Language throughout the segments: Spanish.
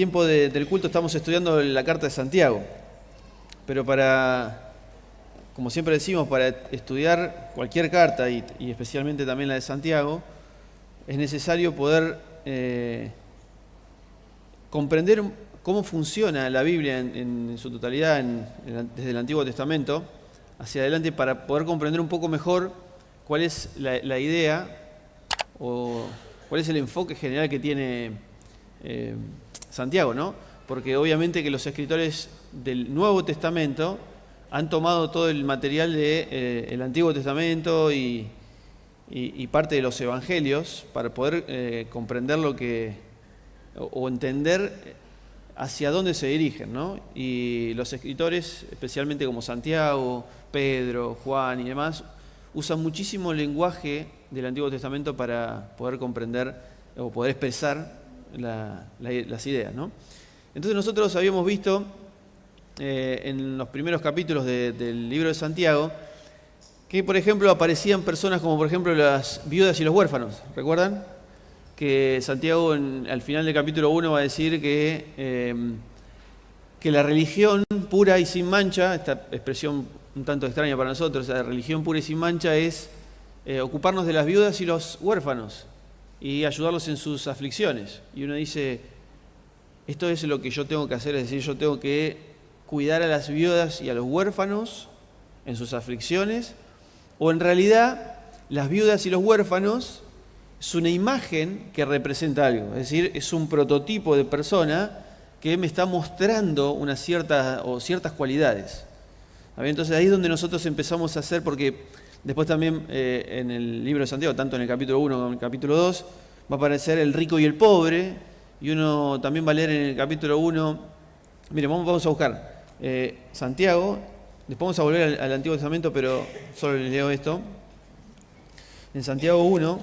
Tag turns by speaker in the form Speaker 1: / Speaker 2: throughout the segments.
Speaker 1: tiempo del culto estamos estudiando la carta de Santiago, pero como siempre decimos, para estudiar cualquier carta y especialmente también la de Santiago, es necesario poder comprender cómo funciona la Biblia en su totalidad desde el Antiguo Testamento hacia adelante, para poder comprender un poco mejor cuál es la idea o cuál es el enfoque general que tiene Santiago, ¿no? Porque obviamente que los escritores del Nuevo Testamento han tomado todo el material del Antiguo Testamento y parte de los Evangelios para poder comprender o entender hacia dónde se dirigen, ¿no? Y los escritores, especialmente como Santiago, Pedro, Juan y demás, usan muchísimo lenguaje del Antiguo Testamento para poder comprender o poder expresar las ideas, ¿no? Entonces nosotros habíamos visto en los primeros capítulos del libro de Santiago que, por ejemplo, aparecían personas como, por ejemplo, las viudas y los huérfanos. ¿Recuerdan? Que Santiago al final del capítulo 1 va a decir que la religión pura y sin mancha, esta expresión un tanto extraña para nosotros, la religión pura y sin mancha es ocuparnos de las viudas y los huérfanos y ayudarlos en sus aflicciones. Y uno dice, esto es lo que yo tengo que hacer, es decir, yo tengo que cuidar a las viudas y a los huérfanos en sus aflicciones, o en realidad las viudas y los huérfanos es una imagen que representa algo, es decir, es un prototipo de persona que me está mostrando ciertas cualidades. Entonces ahí es donde nosotros empezamos a hacer, porque después también en el libro de Santiago, tanto en el capítulo 1 como en el capítulo 2, va a aparecer el rico y el pobre, y uno también va a leer en el capítulo 1, miren, vamos a buscar Santiago, después vamos a volver al Antiguo Testamento, pero solo les leo esto. En Santiago 1,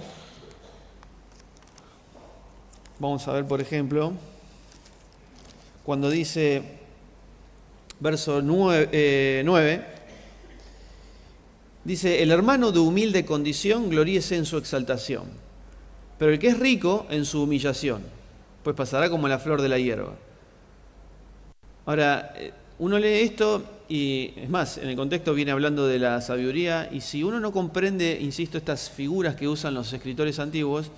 Speaker 1: vamos a ver, por ejemplo, cuando dice, verso 9, dice, el hermano de humilde condición gloríese en su exaltación, pero el que es rico en su humillación, pues pasará como la flor de la hierba. Ahora, uno lee esto y, es más, en el contexto viene hablando de la sabiduría, y si uno no comprende, insisto, estas figuras que usan los escritores antiguos,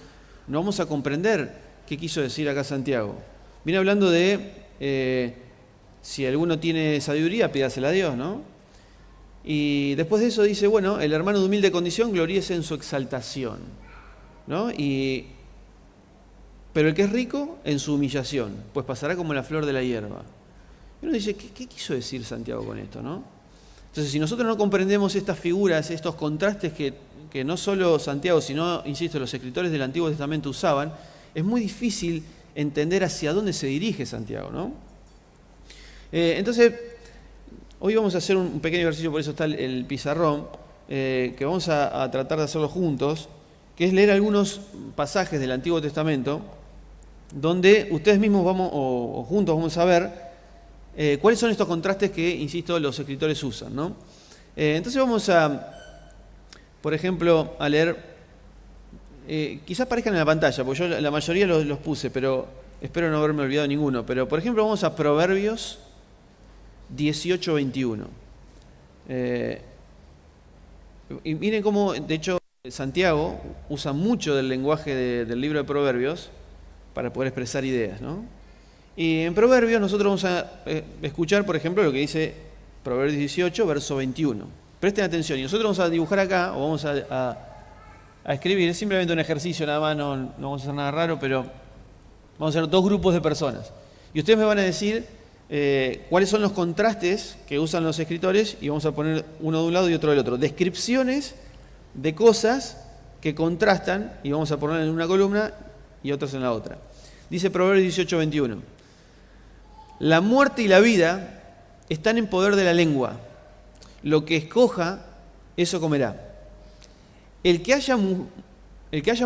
Speaker 1: no vamos a comprender qué quiso decir acá Santiago. Viene hablando de, si alguno tiene sabiduría, pídasela a Dios, ¿no? Y después de eso dice, bueno, el hermano de humilde condición gloríese en su exaltación, ¿no? Pero el que es rico en su humillación, pues pasará como la flor de la hierba. Y uno dice, ¿qué quiso decir Santiago con esto, no? Entonces, si nosotros no comprendemos estas figuras, estos contrastes que no solo Santiago, sino, insisto, los escritores del Antiguo Testamento usaban, es muy difícil entender hacia dónde se dirige Santiago, ¿no? Entonces, hoy vamos a hacer un pequeño ejercicio, por eso está el pizarrón, que vamos a tratar de hacerlo juntos, que es leer algunos pasajes del Antiguo Testamento, donde ustedes mismos o juntos vamos a ver cuáles son estos contrastes que, insisto, los escritores usan, ¿no? Entonces vamos por ejemplo, a leer, quizás aparezcan en la pantalla, porque yo la mayoría los puse, pero espero no haberme olvidado ninguno. Pero, por ejemplo, vamos a Proverbios 18:21. Y miren cómo, de hecho, Santiago usa mucho del lenguaje del libro de Proverbios para poder expresar ideas, ¿no? Y en Proverbios nosotros vamos a escuchar, por ejemplo, lo que dice Proverbios 18, verso 21. Presten atención, y nosotros vamos a dibujar acá, o vamos a escribir, es simplemente un ejercicio nada más, no vamos a hacer nada raro, pero vamos a hacer dos grupos de personas. Y ustedes me van a decir cuáles son los contrastes que usan los escritores, y vamos a poner uno de un lado y otro del otro. Descripciones de cosas que contrastan, y vamos a poner en una columna y otras en la otra. Dice Proverbios 18:21. La muerte y la vida están en poder de la lengua. Lo que escoja, eso comerá. El que haya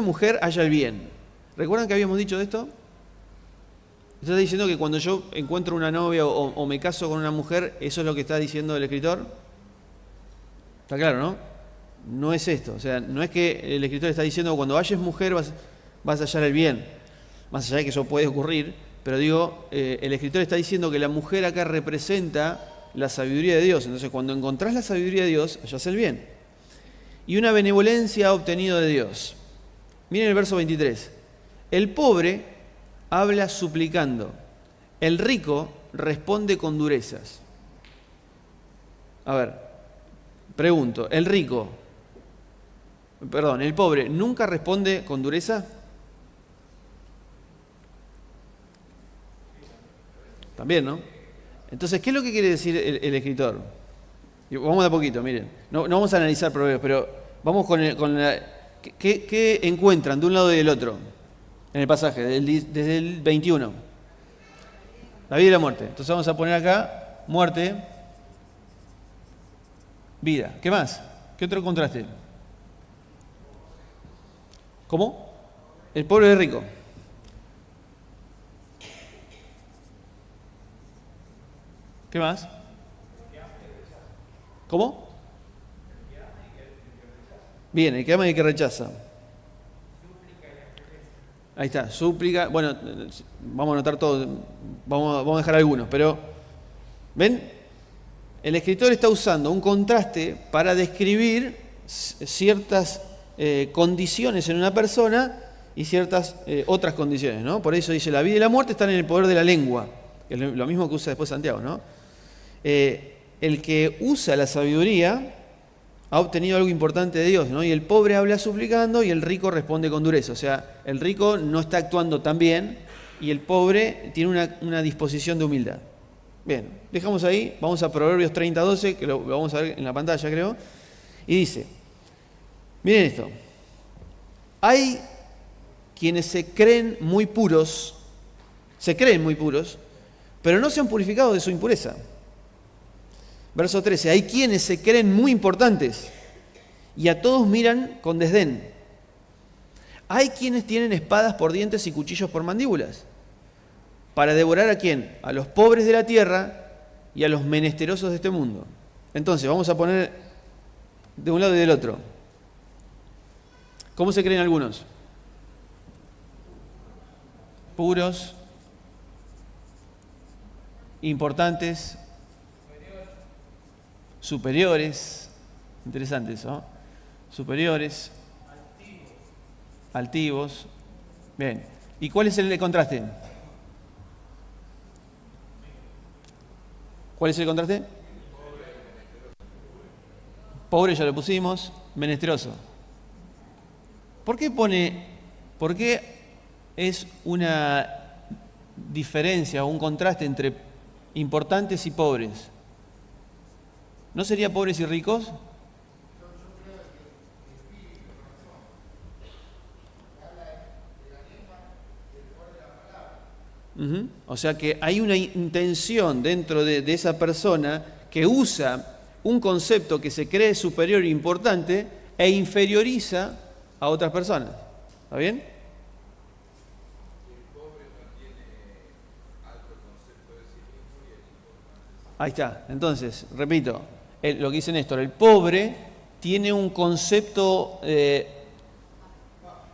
Speaker 1: mujer, haya el bien. ¿Recuerdan que habíamos dicho de esto? ¿Está diciendo que cuando yo encuentro una novia o me caso con una mujer, eso es lo que está diciendo el escritor? Está claro, ¿no? No es esto. O sea, no es que el escritor está diciendo que cuando halles mujer vas a hallar el bien. Más allá de que eso puede ocurrir, pero digo, el escritor está diciendo que la mujer acá representa la sabiduría de Dios. Entonces, cuando encontrás la sabiduría de Dios, hallás el bien. Y una benevolencia obtenida de Dios. Miren el verso 23. El pobre habla suplicando. El rico responde con durezas. A ver, pregunto, el pobre, ¿nunca responde con dureza? También, ¿no? Entonces, ¿qué es lo que quiere decir el escritor? Y vamos de a poquito, miren. No vamos a analizar proverbios, pero vamos con la... ¿Qué encuentran de un lado y del otro en el pasaje, desde el 21? La vida y la muerte. Entonces vamos a poner acá, muerte, vida. ¿Qué más? ¿Qué otro contraste? ¿Cómo? El pobre y el rico. ¿Qué más? ¿Cómo? Bien, el que ama y el que rechaza. Ahí está, súplica. Bueno, vamos a anotar todo, vamos a dejar algunos, pero ¿ven? El escritor está usando un contraste para describir ciertas condiciones en una persona y ciertas otras condiciones, ¿no? Por eso dice, la vida y la muerte están en el poder de la lengua, que es lo mismo que usa después Santiago, ¿no? El que usa la sabiduría ha obtenido algo importante de Dios, ¿no? Y el pobre habla suplicando y el rico responde con dureza. O sea, el rico no está actuando tan bien y el pobre tiene una disposición de humildad. Bien, dejamos ahí, vamos a Proverbios 30:12, que lo vamos a ver en la pantalla, creo. Y dice, miren esto, hay quienes se creen muy puros, pero no se han purificado de su impureza. Verso 13, hay quienes se creen muy importantes y a todos miran con desdén. Hay quienes tienen espadas por dientes y cuchillos por mandíbulas. ¿Para devorar a quién? A los pobres de la tierra y a los menesterosos de este mundo. Entonces, vamos a poner de un lado y del otro. ¿Cómo se creen algunos? Puros, importantes, superiores, interesante eso, ¿no? Superiores, altivos. Bien. ¿Y cuál es el contraste? ¿Cuál es el contraste? Pobre ya lo pusimos, menesteroso. ¿Por qué es una diferencia o un contraste entre importantes y pobres? ¿No sería pobres y ricos? O sea que hay una intención dentro de esa persona que usa un concepto que se cree superior e importante e inferioriza a otras personas. ¿Está bien? Ahí está. Entonces, repito, lo que dice Néstor, el pobre tiene un concepto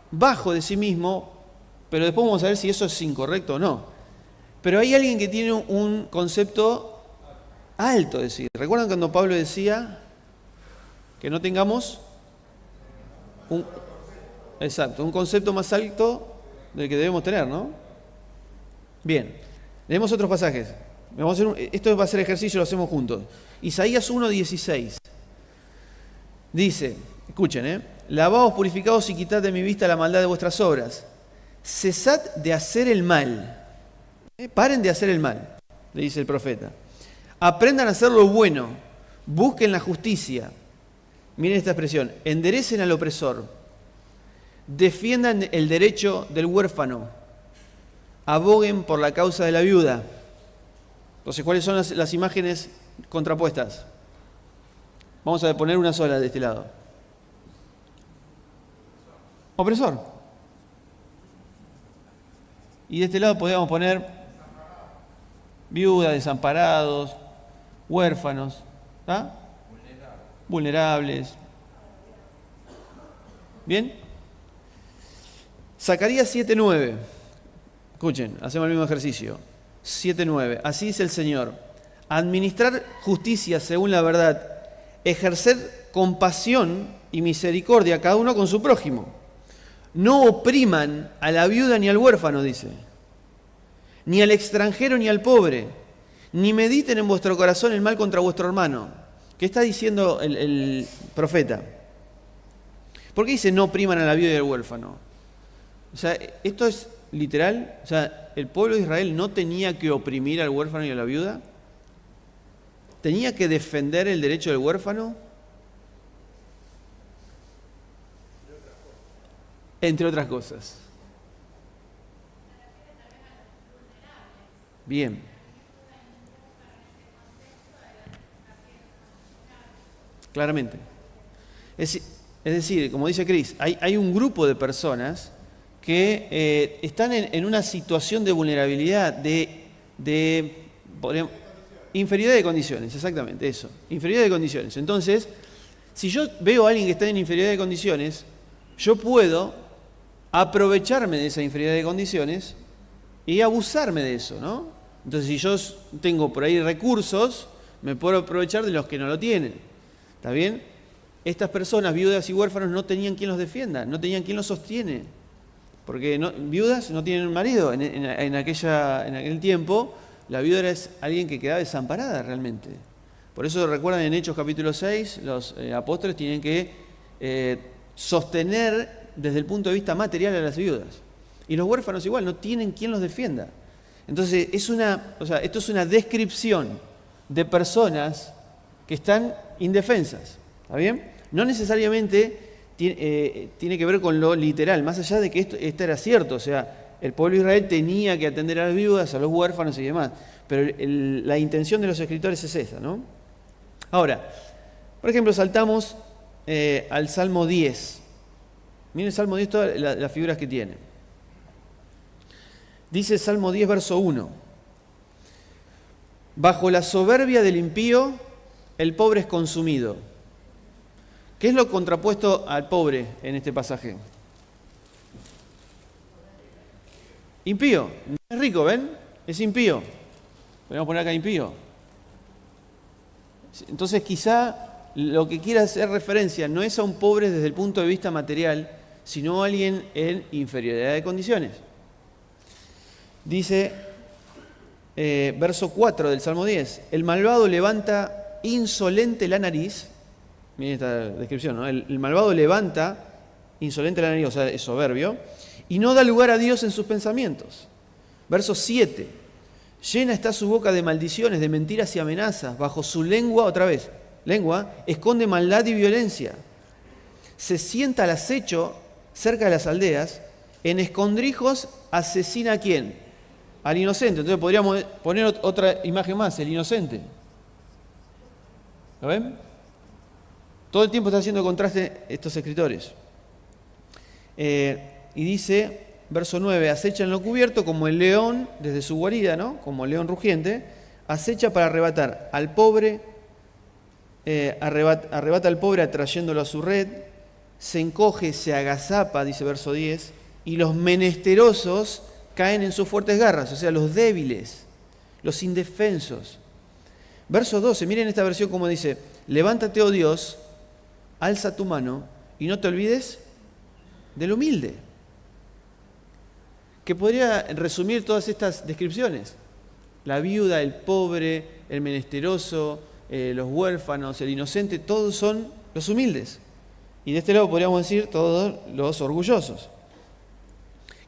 Speaker 1: bajo de sí mismo, pero después vamos a ver si eso es incorrecto o no. Pero hay alguien que tiene un concepto alto de sí. ¿Recuerdan cuando Pablo decía que no tengamos un concepto más alto del que debemos tener, ¿no? Bien, leemos otros pasajes. Esto va a ser ejercicio, lo hacemos juntos. Isaías 1:16 dice, escuchen, lavaos, purificaos y quitad de mi vista la maldad de vuestras obras. Cesad de hacer el mal. Paren de hacer el mal, le dice el profeta. Aprendan a hacer lo bueno, busquen la justicia. Miren esta expresión, enderecen al opresor, defiendan el derecho del huérfano, aboguen por la causa de la viuda. Entonces, ¿cuáles son las imágenes contrapuestas? Vamos a poner una sola de este lado. Opresor. Y de este lado podríamos poner viudas, desamparados, huérfanos, ¿ah? Vulnerables. ¿Bien? Zacarías 7:9. Escuchen, hacemos el mismo ejercicio. 7:9. Así dice el Señor: administrar justicia según la verdad, ejercer compasión y misericordia cada uno con su prójimo. No opriman a la viuda ni al huérfano, dice, ni al extranjero ni al pobre, ni mediten en vuestro corazón el mal contra vuestro hermano. ¿Qué está diciendo el profeta? ¿Por qué dice no opriman a la viuda y al huérfano? O sea, esto es literal. O sea, el pueblo de Israel no tenía que oprimir al huérfano y a la viuda. ¿Tenía que defender el derecho del huérfano? Entre otras cosas. Bien. Claramente. Es decir, como dice Cris, hay un grupo de personas que están en una situación de vulnerabilidad, inferioridad de condiciones, exactamente, eso, inferioridad de condiciones. Entonces, si yo veo a alguien que está en inferioridad de condiciones, yo puedo aprovecharme de esa inferioridad de condiciones y abusarme de eso, ¿no? Entonces, si yo tengo por ahí recursos, me puedo aprovechar de los que no lo tienen. ¿Está bien? Estas personas, viudas y huérfanos, no tenían quien los defienda, no tenían quien los sostiene. Porque viudas no tienen marido. En aquel tiempo, la viuda era alguien que quedaba desamparada realmente. Por eso recuerdan en Hechos capítulo 6, los apóstoles tienen que sostener desde el punto de vista material a las viudas. Y los huérfanos igual, no tienen quien los defienda. Entonces, esto es una descripción de personas que están indefensas. ¿Está bien? No necesariamente tiene que ver con lo literal, más allá de que esto era cierto. O sea, el pueblo de Israel tenía que atender a las viudas, a los huérfanos y demás. Pero la intención de los escritores es esa, ¿no? Ahora, por ejemplo, saltamos al Salmo 10. Miren el Salmo 10, todas las figuras que tiene. Dice el Salmo 10, verso 1. Bajo la soberbia del impío, el pobre es consumido. ¿Qué es lo contrapuesto al pobre en este pasaje? Impío. No es rico, ¿ven? Es impío. Podemos poner acá impío. Entonces quizá lo que quiera hacer referencia no es a un pobre desde el punto de vista material, sino a alguien en inferioridad de condiciones. Dice, verso 4 del Salmo 10, el malvado levanta insolente la nariz. Miren esta descripción, ¿no? El malvado levanta insolente la nariz, o sea, es soberbio, y no da lugar a Dios en sus pensamientos. Verso 7, llena está su boca de maldiciones, de mentiras y amenazas, bajo su lengua, otra vez, lengua, esconde maldad y violencia. Se sienta al acecho cerca de las aldeas, en escondrijos asesina a ¿quién? Al inocente. Entonces podríamos poner otra imagen más, el inocente. ¿Lo ven? Todo el tiempo está haciendo contraste estos escritores. Y dice, verso 9, acecha en lo cubierto como el león desde su guarida, ¿no? Como el león rugiente, acecha para arrebatar al pobre, arrebata al pobre atrayéndolo a su red, se encoge, se agazapa, dice verso 10, y los menesterosos caen en sus fuertes garras, o sea, los débiles, los indefensos. Verso 12, miren esta versión como dice, levántate, oh Dios, alza tu mano y no te olvides del humilde. Que podría resumir todas estas descripciones. La viuda, el pobre, el menesteroso, los huérfanos, el inocente, todos son los humildes. Y de este lado podríamos decir todos los orgullosos.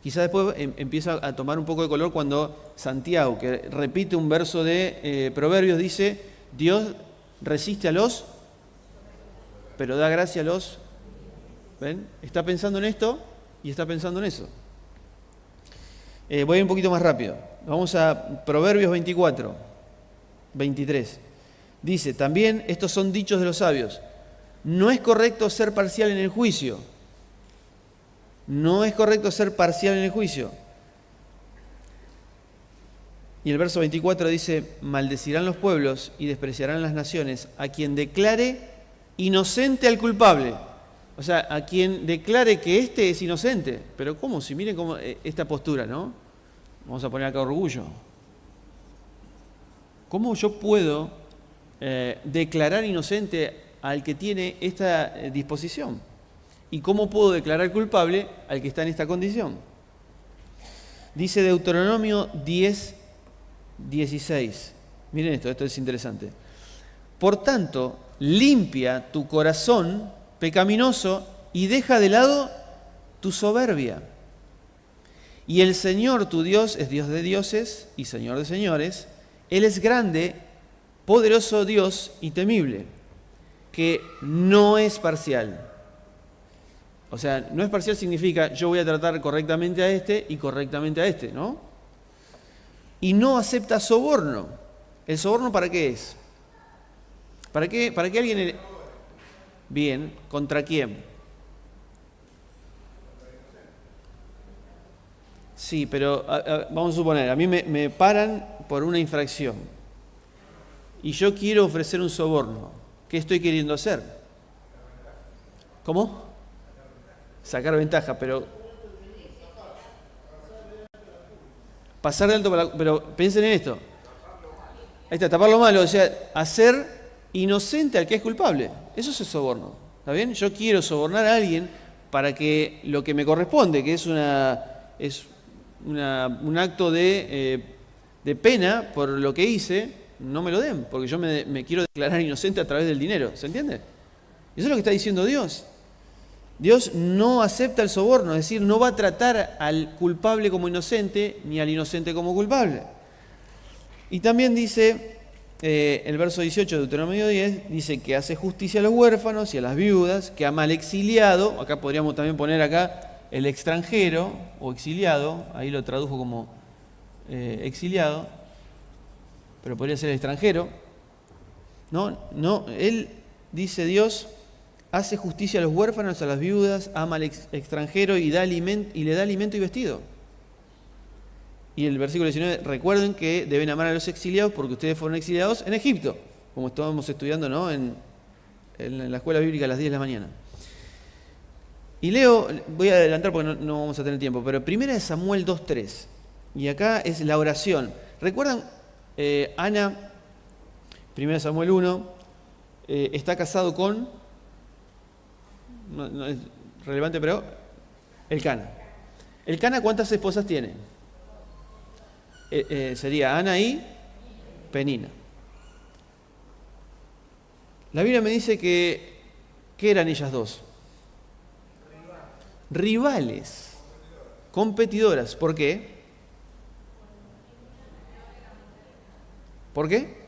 Speaker 1: Quizás después empieza a tomar un poco de color cuando Santiago, que repite un verso de Proverbios, dice, Dios resiste a los, pero da gracia a los. ¿Ven? Está pensando en esto y está pensando en eso. Voy a ir un poquito más rápido. Vamos a Proverbios 24, 23. Dice, también estos son dichos de los sabios. No es correcto ser parcial en el juicio. No es correcto ser parcial en el juicio. Y el verso 24 dice, maldecirán los pueblos y despreciarán las naciones a quien declare inocente al culpable. O sea, a quien declare que este es inocente. Pero ¿cómo? Si miren cómo esta postura, ¿no? Vamos a poner acá orgullo. ¿Cómo yo puedo declarar inocente al que tiene esta disposición? ¿Y cómo puedo declarar culpable al que está en esta condición? Dice Deuteronomio 10:16. Miren esto es interesante. Por tanto, limpia tu corazón pecaminoso y deja de lado tu soberbia. Y el Señor tu Dios es Dios de dioses y Señor de señores. Él es grande, poderoso Dios y temible, que no es parcial. O sea, no es parcial significa yo voy a tratar correctamente a este y correctamente a este, ¿no? Y no acepta soborno. ¿El soborno para qué es? ¿Para qué alguien... Bien, ¿contra quién? Sí, pero vamos a suponer, a mí me paran por una infracción y yo quiero ofrecer un soborno. ¿Qué estoy queriendo hacer? ¿Cómo? Sacar ventaja, pero... Pasar de alto pero piensen en esto. Ahí está, tapar lo malo, o sea, hacer inocente al que es culpable. Eso es el soborno. ¿Está bien? Yo quiero sobornar a alguien para que lo que me corresponde, que es un acto de pena por lo que hice, no me lo den, porque yo me quiero declarar inocente a través del dinero. ¿Se entiende? Eso es lo que está diciendo Dios. Dios no acepta el soborno, es decir, no va a tratar al culpable como inocente ni al inocente como culpable. Y también dice, el verso 18 de Deuteronomio 10, dice que hace justicia a los huérfanos y a las viudas, que ama al exiliado. Acá podríamos también poner acá el extranjero o exiliado, ahí lo tradujo como exiliado, pero podría ser el extranjero. No, él, dice Dios, hace justicia a los huérfanos, a las viudas, ama al extranjero y le da alimento y vestido. Y el versículo 19, recuerden que deben amar a los exiliados porque ustedes fueron exiliados en Egipto, como estábamos estudiando, ¿no? en la escuela bíblica a las 10 de la mañana. Y leo, voy a adelantar porque no vamos a tener tiempo, pero 1 Samuel 2:3. Y acá es la oración. ¿Recuerdan? Ana, 1 Samuel 1, está casado con, no es relevante, pero Elcana. ¿Elcana cuántas esposas tiene? Sería Ana y Penina. La Biblia me dice que eran ellas dos. Rivales, competidoras. ¿Por qué? ¿Por qué?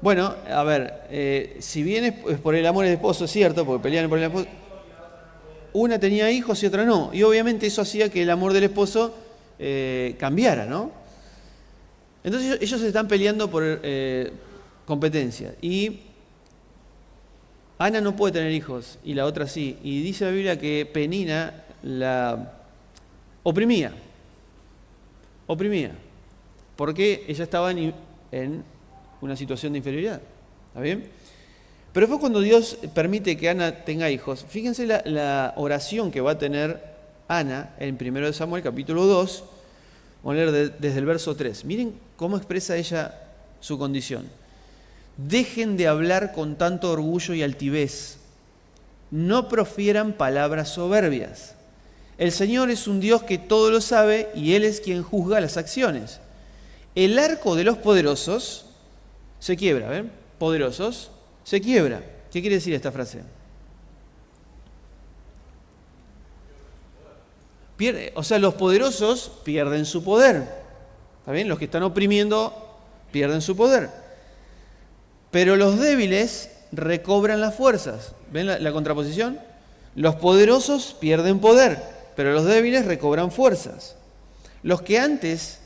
Speaker 1: Bueno, a ver, si bien es por el amor del esposo, es cierto, porque pelean por el esposo, una tenía hijos y otra no, y obviamente eso hacía que el amor del esposo cambiara, ¿no? Entonces ellos se están peleando por competencia, y Ana no puede tener hijos, y la otra sí, y dice la Biblia que Penina la oprimía, porque ella estaba en una situación de inferioridad. ¿Está bien? Pero después cuando Dios permite que Ana tenga hijos, fíjense la oración que va a tener Ana en 1 Samuel capítulo 2, vamos a leer desde el verso 3. Miren cómo expresa ella su condición. Dejen de hablar con tanto orgullo y altivez, no profieran palabras soberbias. El Señor es un Dios que todo lo sabe y Él es quien juzga las acciones. El arco de los poderosos se quiebra, ¿ven? Poderosos, se quiebra. ¿Qué quiere decir esta frase? O sea, los poderosos pierden su poder. ¿Está bien? Los que están oprimiendo pierden su poder. Pero los débiles recobran las fuerzas. ¿Ven la contraposición? Los poderosos pierden poder, pero los débiles recobran fuerzas. Los que antes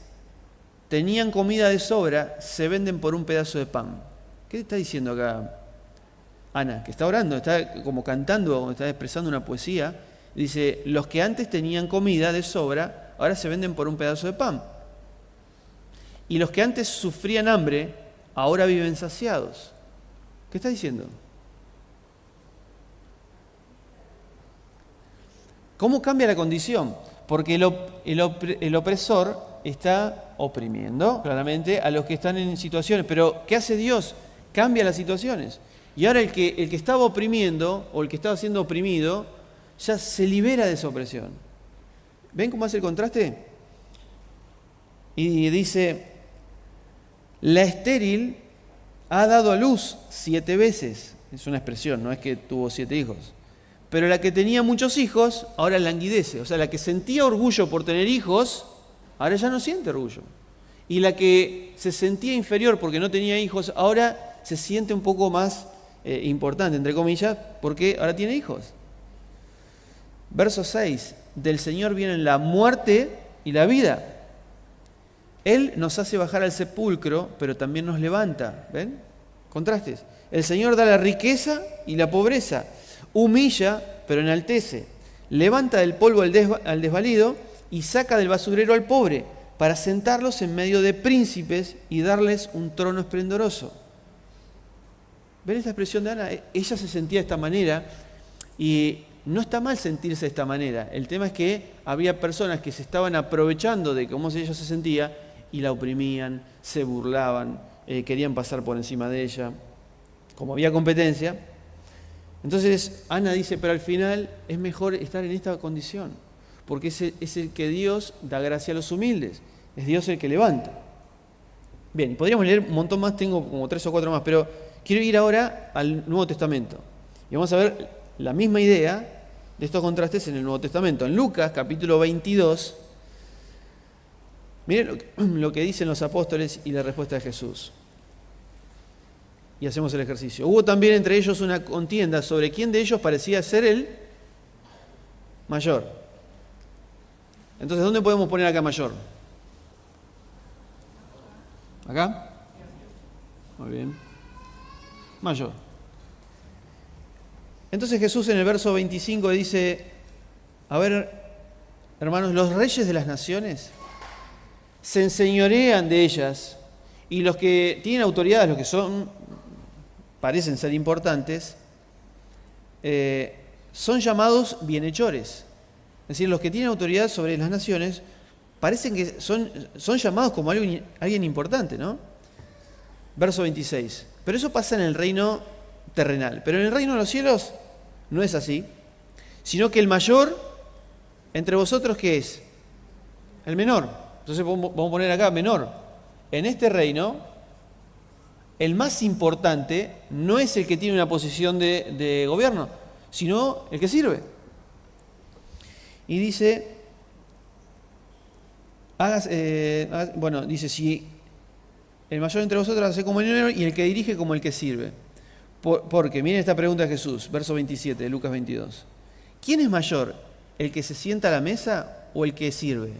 Speaker 1: tenían comida de sobra, se venden por un pedazo de pan. ¿Qué está diciendo acá Ana? Que está orando, está como cantando, está expresando una poesía. Dice, los que antes tenían comida de sobra, ahora se venden por un pedazo de pan. Y los que antes sufrían hambre, ahora viven saciados. ¿Qué está diciendo? ¿Cómo cambia la condición? Porque el opresor está oprimiendo claramente a los que están en situaciones. Pero ¿qué hace Dios? Cambia las situaciones. Y ahora el que estaba oprimiendo o el que estaba siendo oprimido ya se libera de esa opresión. ¿Ven cómo hace el contraste? Y dice, la estéril ha dado a luz 7 veces. Es una expresión, no es que tuvo 7 hijos. Pero la que tenía muchos hijos, ahora languidece. O sea, la que sentía orgullo por tener hijos, ahora ya no siente orgullo. Y la que se sentía inferior porque no tenía hijos, ahora se siente un poco más importante, entre comillas, porque ahora tiene hijos. Verso 6. Del Señor vienen la muerte y la vida. Él nos hace bajar al sepulcro, pero también nos levanta. ¿Ven? Contrastes. El Señor da la riqueza y la pobreza. Humilla, pero enaltece. Levanta del polvo al desvalido y saca del basurero al pobre, para sentarlos en medio de príncipes y darles un trono esplendoroso. ¿Ven esta expresión de Ana? Ella se sentía de esta manera y no está mal sentirse de esta manera. El tema es que había personas que se estaban aprovechando de cómo ella se sentía y la oprimían, se burlaban, querían pasar por encima de ella. Como había competencia, entonces Ana dice, pero al final es mejor estar en esta condición, porque es el que Dios da gracia a los humildes, es Dios el que levanta. Bien, podríamos leer un montón más, tengo como 3 o 4 más, pero quiero ir ahora al Nuevo Testamento. Y vamos a ver la misma idea de estos contrastes en el Nuevo Testamento. En Lucas, capítulo 22, miren lo que dicen los apóstoles y la respuesta de Jesús. Y hacemos el ejercicio. Hubo también entre ellos una contienda sobre quién de ellos parecía ser el mayor. Entonces, ¿dónde podemos poner acá mayor? ¿Acá? Muy bien. Mayor. Entonces Jesús en el verso 25 dice, a ver, hermanos, los reyes de las naciones se enseñorean de ellas y los que tienen autoridad, los que parecen ser importantes, son llamados bienhechores. Es decir, los que tienen autoridad sobre las naciones parecen que son llamados como alguien importante, ¿no? Verso 26. Pero eso pasa en el reino terrenal. Pero en el reino de los cielos no es así, sino que el mayor entre vosotros, ¿qué es? El menor. Entonces vamos a poner acá menor. En este reino, el más importante no es el que tiene una posición de gobierno, sino el que sirve. Y dice, dice, si el mayor entre vosotros hace como el menor y el que dirige como el que sirve. Porque, miren esta pregunta de Jesús, verso 27 de Lucas 22. ¿Quién es mayor, el que se sienta a la mesa o el que sirve?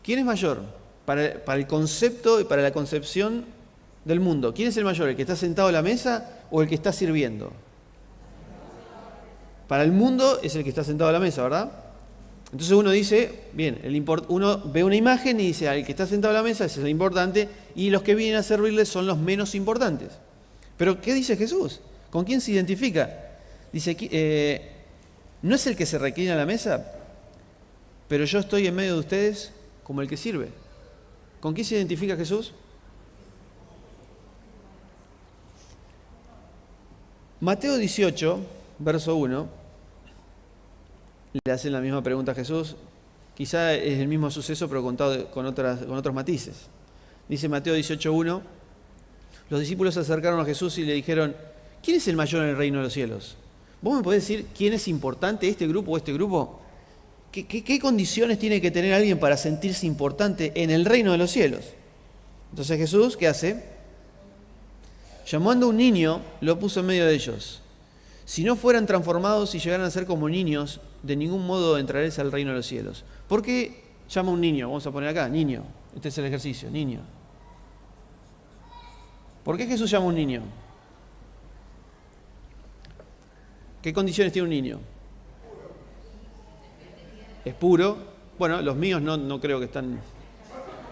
Speaker 1: ¿Quién es mayor? Para el concepto y para la concepción del mundo. ¿Quién es el mayor, el que está sentado a la mesa o el que está sirviendo? Para el mundo es el que está sentado a la mesa, ¿verdad? Entonces uno dice, bien, uno ve una imagen y dice, el que está sentado a la mesa ese es el importante y los que vienen a servirle son los menos importantes. Pero ¿qué dice Jesús? ¿Con quién se identifica? Dice, no es el que se reclina a la mesa, pero yo estoy en medio de ustedes como el que sirve. ¿Con quién se identifica Jesús? Mateo 18, verso 1, le hacen la misma pregunta a Jesús. Quizá es el mismo suceso, pero contado con otros matices. Dice Mateo 18:1, los discípulos se acercaron a Jesús y le dijeron, ¿quién es el mayor en el reino de los cielos? ¿Vos me podés decir quién es importante, este grupo o este grupo? ¿Qué condiciones tiene que tener alguien para sentirse importante en el reino de los cielos? Entonces Jesús, ¿qué hace? Llamando a un niño, lo puso en medio de ellos. Si no fueran transformados y llegaran a ser como niños, de ningún modo entraréis al reino de los cielos. ¿Por qué llama a un niño? Vamos a poner acá, niño. Este es el ejercicio, niño. ¿Por qué Jesús llama a un niño? ¿Qué condiciones tiene un niño? Es puro. Bueno, los míos no creo que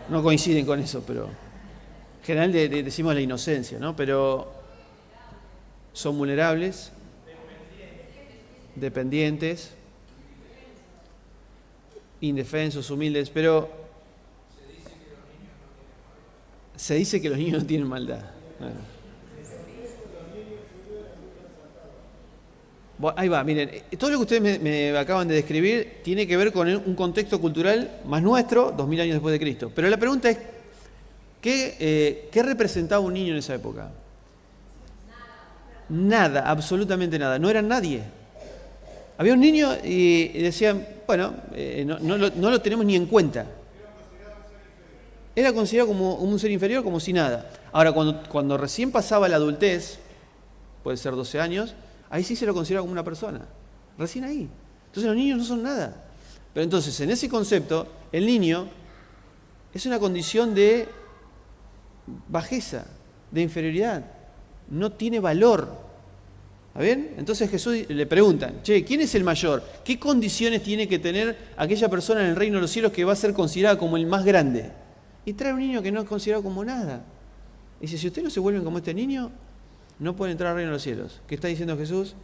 Speaker 1: no coinciden con eso, pero en general decimos la inocencia, ¿no? Pero son vulnerables, dependientes, indefensos, humildes, pero se dice que los niños no tienen maldad. Bueno, ahí va, miren, todo lo que ustedes me acaban de describir tiene que ver con un contexto cultural más nuestro, 2000 años después de Cristo. Pero la pregunta es, ¿qué representaba un niño en esa época? Nada, absolutamente nada. No eran nadie. Había un niño y decían, bueno, no lo tenemos ni en cuenta. Era considerado como un ser inferior, como si nada. Ahora, cuando recién pasaba la adultez, puede ser 12 años, ahí sí se lo considera como una persona. Recién ahí. Entonces los niños no son nada. Pero entonces, en ese concepto, el niño es una condición de bajeza, de inferioridad. No tiene valor. ¿Está bien? Entonces Jesús le preguntan, che, ¿quién es el mayor? ¿Qué condiciones tiene que tener aquella persona en el reino de los cielos que va a ser considerada como el más grande? Y trae un niño que no es considerado como nada. Y dice, si ustedes no se vuelven como este niño, no pueden entrar al reino de los cielos. ¿Qué está diciendo Jesús?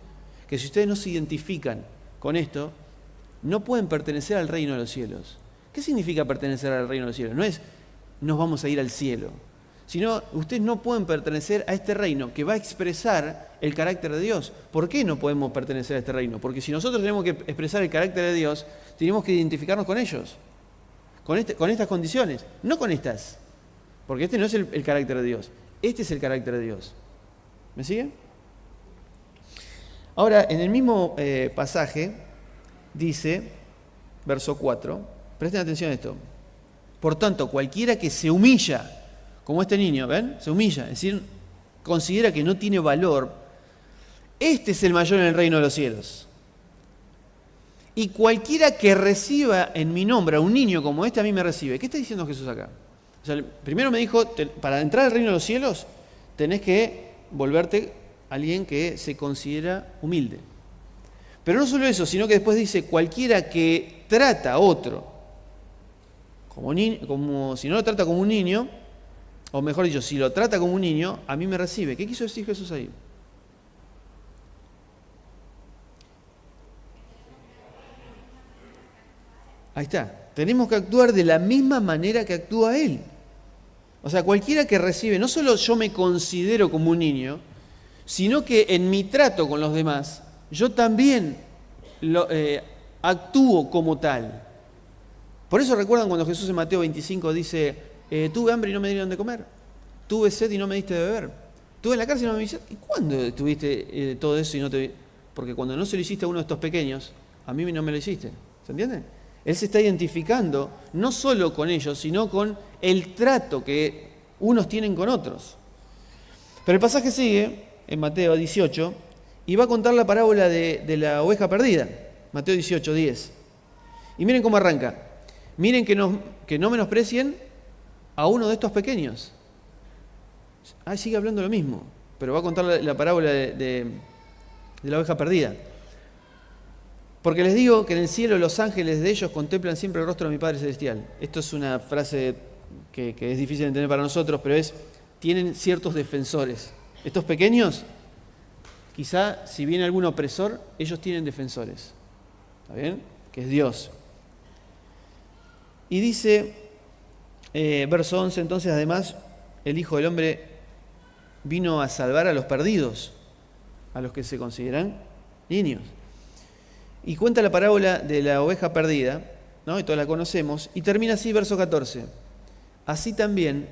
Speaker 1: Que si ustedes no se identifican con esto, no pueden pertenecer al reino de los cielos. ¿Qué significa pertenecer al reino de los cielos? No es nos vamos a ir al cielo, sino ustedes no pueden pertenecer a este reino que va a expresar el carácter de Dios. ¿Por qué no podemos pertenecer a este reino? Porque si nosotros tenemos que expresar el carácter de Dios, tenemos que identificarnos con ellos, con estas condiciones, no con estas, porque este no es el carácter de Dios, este es el carácter de Dios. ¿Me siguen? Ahora, en el mismo pasaje, dice, verso 4, presten atención a esto, por tanto, cualquiera que se humilla, como este niño, ¿ven? Se humilla, es decir, considera que no tiene valor, este es el mayor en el reino de los cielos. Y cualquiera que reciba en mi nombre a un niño como este, a mí me recibe. ¿Qué está diciendo Jesús acá? O sea, primero me dijo, para entrar al reino de los cielos, tenés que volverte alguien que se considera humilde. Pero no solo eso, sino que después dice, cualquiera que trata a otro, como si no lo trata como un niño, o mejor dicho, si lo trata como un niño, a mí me recibe. ¿Qué quiso decir Jesús ahí? Ahí está. Tenemos que actuar de la misma manera que actúa Él. O sea, cualquiera que recibe, no solo yo me considero como un niño, sino que en mi trato con los demás, yo también actúo como tal. Por eso recuerdan cuando Jesús en Mateo 25 dice, tuve hambre y no me dieron de comer, tuve sed y no me diste de beber, estuve en la cárcel y no me diste. ¿Y cuándo tuviste todo eso y no te? Porque cuando no se lo hiciste a uno de estos pequeños, a mí no me lo hiciste. ¿Se entiende? Él se está identificando no solo con ellos, sino con el trato que unos tienen con otros. Pero el pasaje sigue en Mateo 18 y va a contar la parábola de la oveja perdida. Mateo 18, 10. Y miren cómo arranca. Miren que no menosprecien a uno de estos pequeños. Ahí sigue hablando lo mismo, pero va a contar la parábola de la oveja perdida. Porque les digo que en el cielo los ángeles de ellos contemplan siempre el rostro de mi Padre Celestial. Esto es una frase que es difícil de entender para nosotros, pero tienen ciertos defensores. Estos pequeños, quizá si viene algún opresor, ellos tienen defensores. ¿Está bien? Que es Dios. Y dice, verso 11, entonces además el Hijo del Hombre vino a salvar a los perdidos, a los que se consideran niños. Y cuenta la parábola de la oveja perdida, ¿no? Y todos la conocemos, y termina así, verso 14. Así también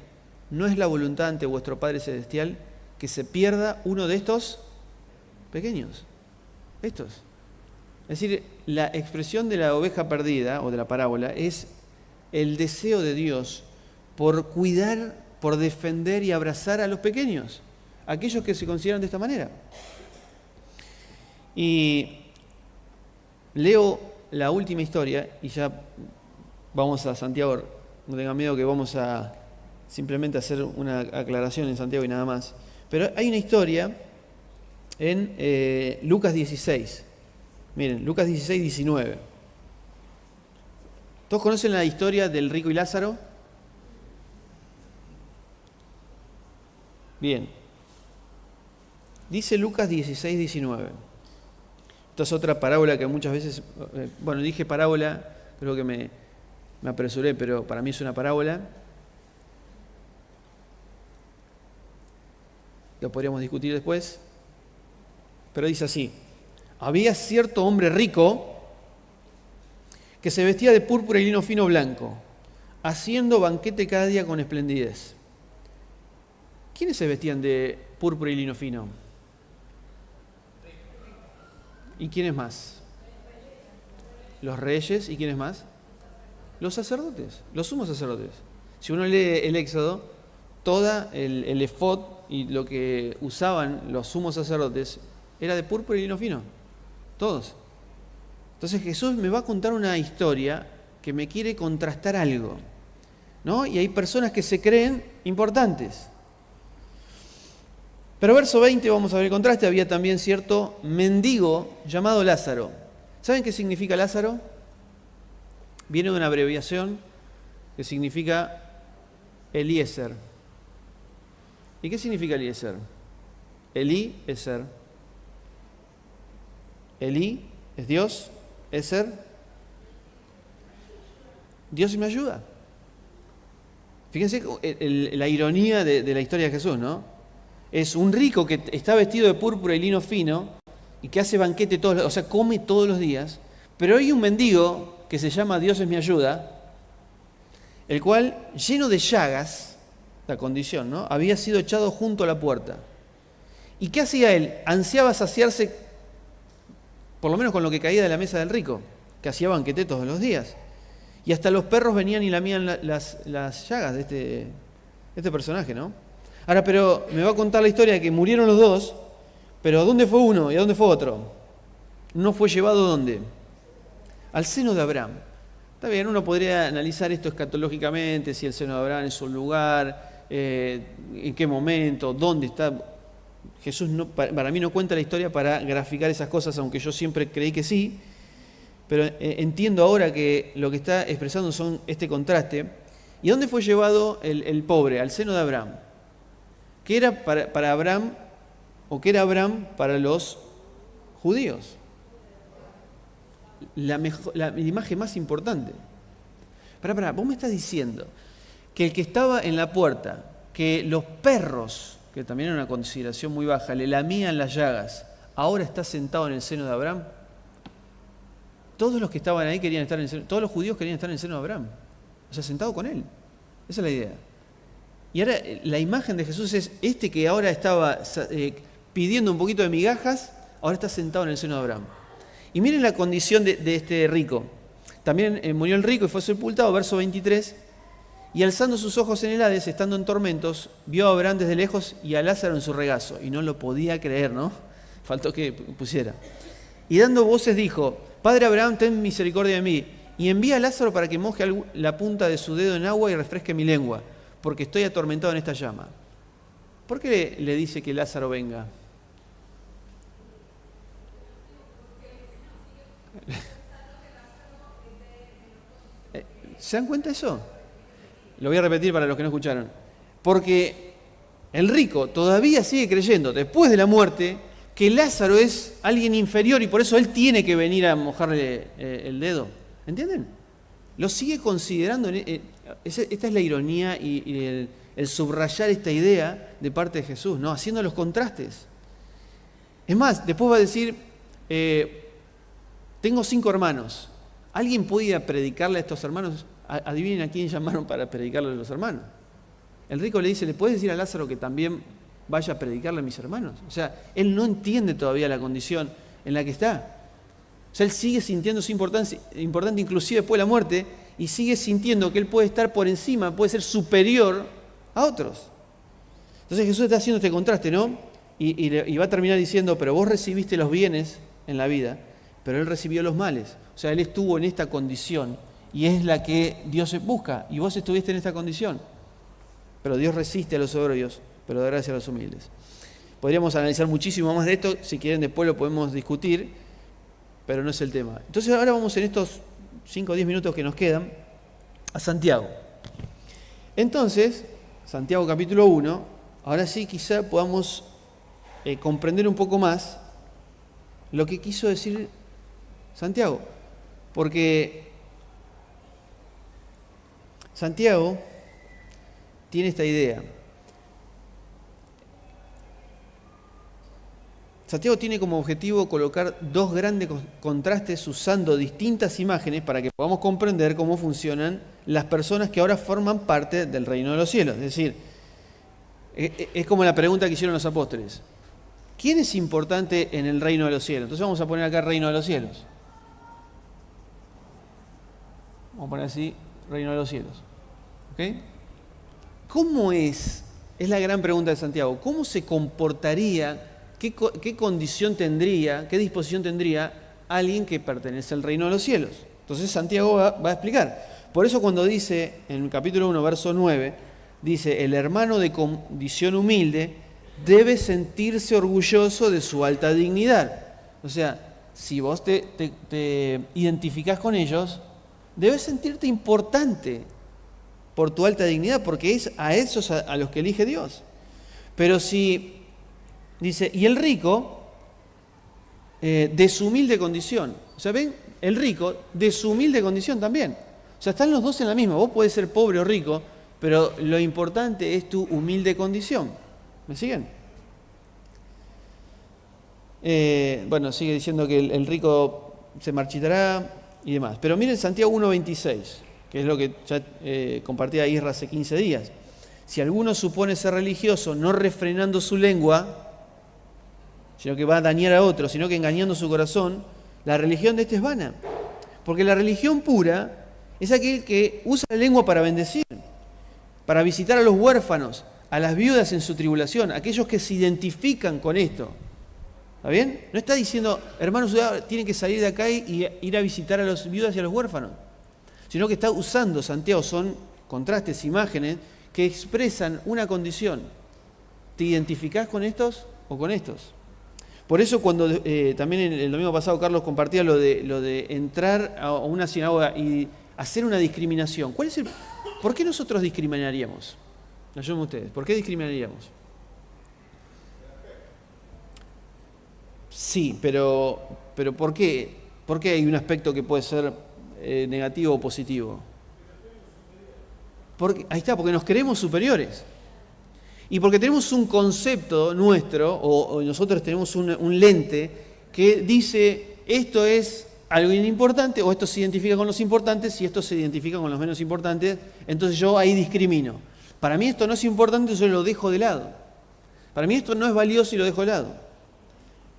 Speaker 1: no es la voluntad ante vuestro Padre Celestial que se pierda uno de estos pequeños. Estos. Es decir, la expresión de la oveja perdida, o de la parábola, es el deseo de Dios por cuidar, por defender y abrazar a los pequeños, aquellos que se consideran de esta manera. Y leo la última historia y ya vamos a Santiago. No tengan miedo que vamos a simplemente hacer una aclaración en Santiago y nada más. Pero hay una historia en Lucas 16. Miren, Lucas 16, 19. ¿Todos conocen la historia del rico y Lázaro? Bien. Dice Lucas 16, 19. Esta es otra parábola que muchas veces, dije parábola creo que me apresuré, pero para mí es una parábola. Lo podríamos discutir después. Pero dice así: había cierto hombre rico que se vestía de púrpura y lino fino blanco, haciendo banquete cada día con esplendidez. ¿Quiénes se vestían de púrpura y lino fino? ¿Y quiénes más? Los reyes. ¿Y quiénes más? Los sacerdotes, los sumos sacerdotes. Si uno lee el Éxodo, toda el efod y lo que usaban los sumos sacerdotes era de púrpura y lino fino. Todos. Entonces Jesús me va a contar una historia que me quiere contrastar algo, ¿no? Y hay personas que se creen importantes. Pero verso 20, vamos a ver el contraste. Había también cierto mendigo llamado Lázaro. ¿Saben qué significa Lázaro? Viene de una abreviación que significa Eliezer. ¿Y qué significa Eliezer? Elí es ser. Elí es Dios, es ser. Dios me ayuda. Fíjense la ironía de la historia de Jesús, ¿no? Es un rico que está vestido de púrpura y lino fino y que hace banquete todos los días, o sea, come todos los días, pero hay un mendigo que se llama Dios es mi ayuda, el cual, lleno de llagas, la condición, ¿no?, había sido echado junto a la puerta. ¿Y qué hacía él? Ansiaba saciarse, por lo menos con lo que caía de la mesa del rico, que hacía banquete todos los días. Y hasta los perros venían y lamían las llagas de este personaje, ¿no? Ahora, pero me va a contar la historia de que murieron los dos, pero ¿a dónde fue uno y a dónde fue otro? Uno fue llevado, ¿dónde? Al seno de Abraham. Está bien, uno podría analizar esto escatológicamente, si el seno de Abraham es un lugar, en qué momento, dónde está. Jesús para mí no cuenta la historia para graficar esas cosas, aunque yo siempre creí que sí, pero entiendo ahora que lo que está expresando son este contraste. ¿Y dónde fue llevado el pobre? Al seno de Abraham. ¿Qué era para Abraham, o qué era Abraham para los judíos? La imagen más importante. Vos me estás diciendo que el que estaba en la puerta, que los perros, que también era una consideración muy baja, le lamían las llagas, ahora está sentado en el seno de Abraham. Todos los que estaban ahí querían estar en el seno, todos los judíos querían estar en el seno de Abraham, o sea, sentado con él. Esa es la idea. Y ahora la imagen de Jesús es este que ahora estaba pidiendo un poquito de migajas, ahora está sentado en el seno de Abraham. Y miren la condición de este rico. También murió el rico y fue sepultado, verso 23. Y alzando sus ojos en el Hades, estando en tormentos, vio a Abraham desde lejos y a Lázaro en su regazo. Y no lo podía creer, ¿no? Faltó que pusiera. Y dando voces dijo: Padre Abraham, ten misericordia de mí, y envía a Lázaro para que moje la punta de su dedo en agua y refresque mi lengua, porque estoy atormentado en esta llama. ¿Por qué le dice que Lázaro venga? ¿Se dan cuenta de eso? Lo voy a repetir para los que no escucharon. Porque el rico todavía sigue creyendo, después de la muerte, que Lázaro es alguien inferior y por eso él tiene que venir a mojarle el dedo. ¿Entienden? Lo sigue considerando. Esta es la ironía y el subrayar esta idea de parte de Jesús, ¿no? Haciendo los contrastes. Es más, después va a decir, tengo 5 hermanos. ¿Alguien puede ir a predicarle a estos hermanos? Adivinen a quién llamaron para predicarle a los hermanos. El rico le dice, ¿le puedes decir a Lázaro que también vaya a predicarle a mis hermanos? O sea, él no entiende todavía la condición en la que está. O sea, él sigue sintiéndose importante inclusive después de la muerte, y sigue sintiendo que él puede estar por encima, puede ser superior a otros. Entonces Jesús está haciendo este contraste, ¿no? Y va a terminar diciendo, pero vos recibiste los bienes en la vida, pero él recibió los males. O sea, él estuvo en esta condición, y es la que Dios busca, y vos estuviste en esta condición. Pero Dios resiste a los soberbios, pero da gracia a los humildes. Podríamos analizar muchísimo más de esto, si quieren después lo podemos discutir, pero no es el tema. Entonces ahora vamos en estos 5 o 10 minutos que nos quedan a Santiago. Entonces, Santiago capítulo 1, ahora sí quizá podamos comprender un poco más lo que quiso decir Santiago. Porque Santiago tiene esta idea. Santiago tiene como objetivo colocar dos grandes contrastes usando distintas imágenes para que podamos comprender cómo funcionan las personas que ahora forman parte del reino de los cielos. Es decir, es como la pregunta que hicieron los apóstoles. ¿Quién es importante en el reino de los cielos? Entonces vamos a poner acá reino de los cielos. Vamos a poner así, reino de los cielos. ¿Ok? ¿Cómo es? Es la gran pregunta de Santiago. ¿Cómo se comportaría? ¿Qué condición tendría, qué disposición tendría alguien que pertenece al reino de los cielos? Entonces Santiago va a explicar. Por eso cuando dice, en el capítulo 1, verso 9, dice, el hermano de condición humilde debe sentirse orgulloso de su alta dignidad. O sea, si vos te identificás con ellos, debes sentirte importante por tu alta dignidad, porque es a esos a los que elige Dios. Pero si... Dice, y el rico, de su humilde condición. O sea, ven, el rico, de su humilde condición también. O sea, están los dos en la misma. Vos podés ser pobre o rico, pero lo importante es tu humilde condición. ¿Me siguen? Bueno, sigue diciendo que el rico se marchitará y demás. Pero miren Santiago 1.26, que es lo que ya compartía Isra hace 15 días. Si alguno supone ser religioso, no refrenando su lengua, sino que va a dañar a otro, sino que engañando su corazón, la religión de este es vana. Porque la religión pura es aquel que usa la lengua para bendecir, para visitar a los huérfanos, a las viudas en su tribulación, aquellos que se identifican con esto. ¿Está bien? No está diciendo, hermanos, tienen que salir de acá y ir a visitar a las viudas y a los huérfanos, sino que está usando, Santiago, son contrastes, imágenes, que expresan una condición. ¿Te identificás con estos o con estos? Por eso cuando también el domingo pasado Carlos compartía lo de entrar a una sinagoga y hacer una discriminación. ¿Por qué nosotros discriminaríamos? Ayúdenme ustedes. ¿Por qué discriminaríamos? Sí, pero ¿por qué? ¿Por qué hay un aspecto que puede ser negativo o positivo? Ahí está, porque nos creemos superiores. Y porque tenemos un concepto nuestro, o nosotros tenemos un lente que dice esto es algo importante, o esto se identifica con los importantes, y esto se identifica con los menos importantes, entonces yo ahí discrimino. Para mí esto no es importante, yo lo dejo de lado. Para mí esto no es valioso y lo dejo de lado.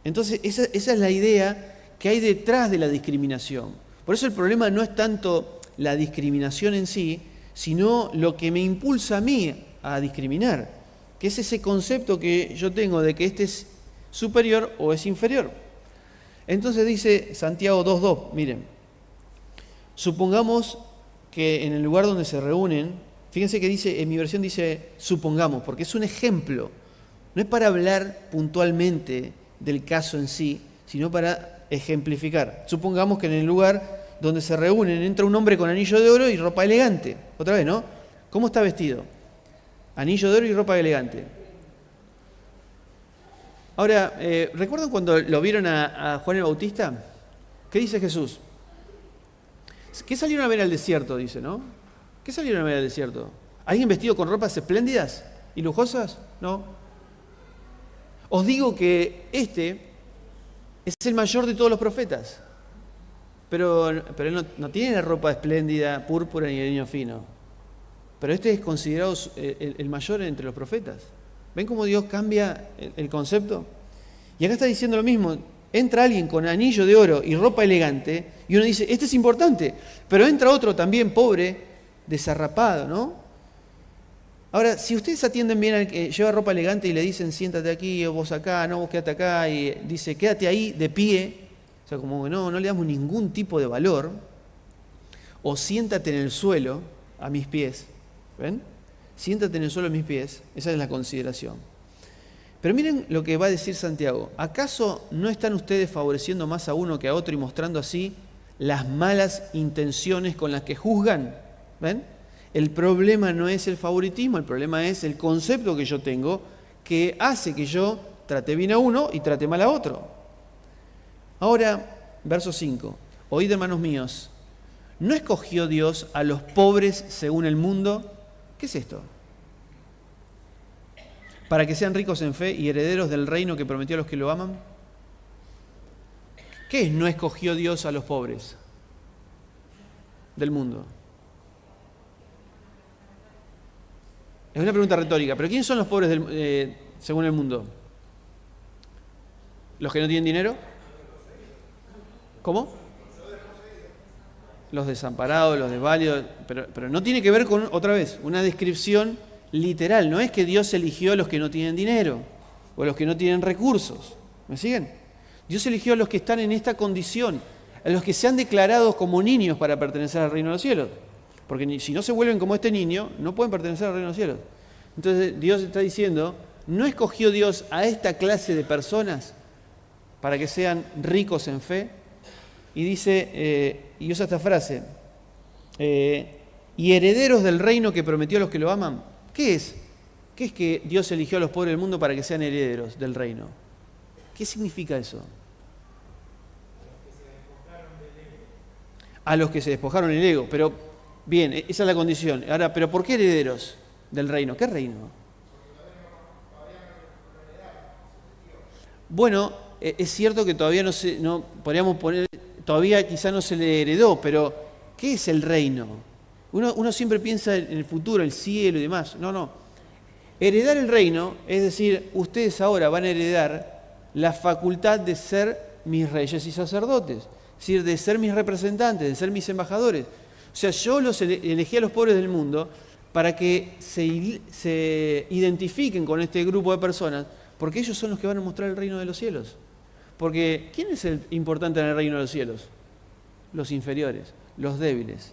Speaker 1: Entonces esa es la idea que hay detrás de la discriminación. Por eso el problema no es tanto la discriminación en sí, sino lo que me impulsa a mí a discriminar, que es ese concepto que yo tengo de que este es superior o es inferior. Entonces dice Santiago 2.2, miren, supongamos que en el lugar donde se reúnen, fíjense que dice, en mi versión dice supongamos, porque es un ejemplo, no es para hablar puntualmente del caso en sí, sino para ejemplificar. Supongamos que en el lugar donde se reúnen entra un hombre con anillo de oro y ropa elegante. Otra vez, ¿no? ¿Cómo está vestido? Anillo de oro y ropa elegante. Ahora, ¿recuerdan cuando lo vieron a Juan el Bautista? ¿Qué dice Jesús? ¿Qué salieron a ver al desierto? Dice, ¿no? ¿Qué salieron a ver al desierto? ¿Alguien vestido con ropas espléndidas y lujosas? No. Os digo que este es el mayor de todos los profetas. Pero él no tiene la ropa espléndida, púrpura ni el lino fino. Pero este es considerado el mayor entre los profetas. ¿Ven cómo Dios cambia el concepto? Y acá está diciendo lo mismo. Entra alguien con anillo de oro y ropa elegante y uno dice, este es importante. Pero entra otro también pobre, desarrapado, ¿no? Ahora, si ustedes atienden bien al que lleva ropa elegante y le dicen, siéntate aquí o vos acá, no, vos quédate acá, y dice, quédate ahí de pie, o sea, como que no le damos ningún tipo de valor, o siéntate en el suelo a mis pies. ¿Ven? Siéntate en el suelo a mis pies, esa es la consideración. Pero miren lo que va a decir Santiago. ¿Acaso no están ustedes favoreciendo más a uno que a otro y mostrando así las malas intenciones con las que juzgan? ¿Ven? El problema no es el favoritismo, el problema es el concepto que yo tengo que hace que yo trate bien a uno y trate mal a otro. Ahora, verso 5. Oíd, hermanos míos, ¿No escogió Dios a los pobres según el mundo? ¿Qué es esto? Para que sean ricos en fe y herederos del reino que prometió a los que lo aman. ¿Qué es no escogió Dios a los pobres del mundo? Es una pregunta retórica, pero ¿quiénes son los pobres según el mundo? ¿Los que no tienen dinero? ¿Cómo? Los desamparados, los desválidos, pero no tiene que ver con, otra vez, una descripción literal. No es que Dios eligió a los que no tienen dinero o a los que no tienen recursos. ¿Me siguen? Dios eligió a los que están en esta condición, a los que se han declarado como niños para pertenecer al reino de los cielos. Porque si no se vuelven como este niño, no pueden pertenecer al reino de los cielos. Entonces Dios está diciendo, ¿no escogió Dios a esta clase de personas para que sean ricos en fe? Y dice, y usa esta frase, y herederos del reino que prometió a los que lo aman. ¿Qué es? ¿Qué es que Dios eligió a los pobres del mundo para que sean herederos del reino? ¿Qué significa eso? A los que se despojaron del ego. Pero, bien, esa es la condición. Ahora, ¿pero por qué herederos del reino? ¿Qué reino? Bueno, es cierto que todavía podríamos poner, todavía quizá no se le heredó, pero ¿qué es el reino? Uno siempre piensa en el futuro, el cielo y demás. No. Heredar el reino es decir, ustedes ahora van a heredar la facultad de ser mis reyes y sacerdotes, es decir, de ser mis representantes, de ser mis embajadores. O sea, yo los elegí a los pobres del mundo para que se identifiquen con este grupo de personas, porque ellos son los que van a mostrar el reino de los cielos. Porque, ¿quién es el importante en el reino de los cielos? Los inferiores, los débiles.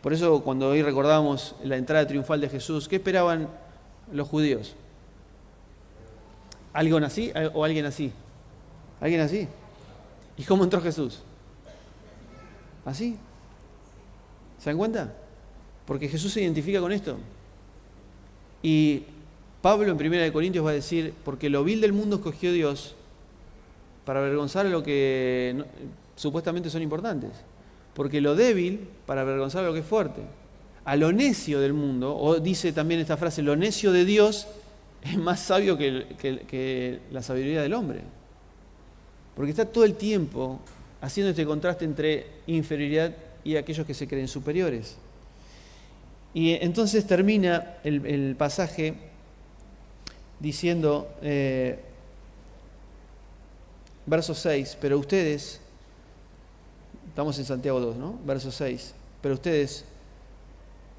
Speaker 1: Por eso, cuando hoy recordábamos la entrada triunfal de Jesús, ¿qué esperaban los judíos? ¿Algo así o alguien así? ¿Alguien así? ¿Y cómo entró Jesús? ¿Así? ¿Se dan cuenta? Porque Jesús se identifica con esto. Y Pablo en 1 Corintios va a decir, porque lo vil del mundo escogió Dios para avergonzar a lo que supuestamente son importantes. Porque lo débil para avergonzar a lo que es fuerte. A lo necio del mundo, o dice también esta frase, lo necio de Dios es más sabio que la sabiduría del hombre. Porque está todo el tiempo haciendo este contraste entre inferioridad y aquellos que se creen superiores. Y entonces termina el pasaje diciendo, verso 6, pero ustedes, estamos en Santiago 2, ¿no? Verso 6, pero ustedes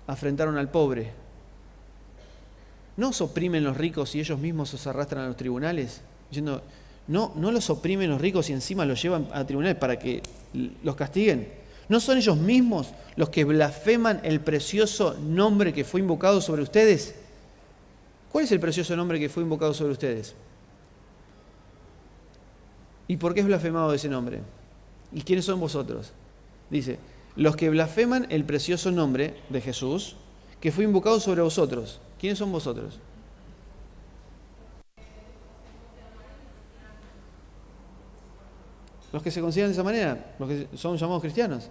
Speaker 1: afrentaron al pobre. ¿No os oprimen los ricos y ellos mismos os arrastran a los tribunales? Diciendo, no los oprimen los ricos y encima los llevan a tribunales para que los castiguen. ¿No son ellos mismos los que blasfeman el precioso nombre que fue invocado sobre ustedes? ¿Cuál es el precioso nombre que fue invocado sobre ustedes? ¿Y por qué es blasfemado ese nombre? ¿Y quiénes son vosotros? Dice, los que blasfeman el precioso nombre de Jesús, que fue invocado sobre vosotros. ¿Quiénes son vosotros? Los que se consideran de esa manera, los que son llamados cristianos.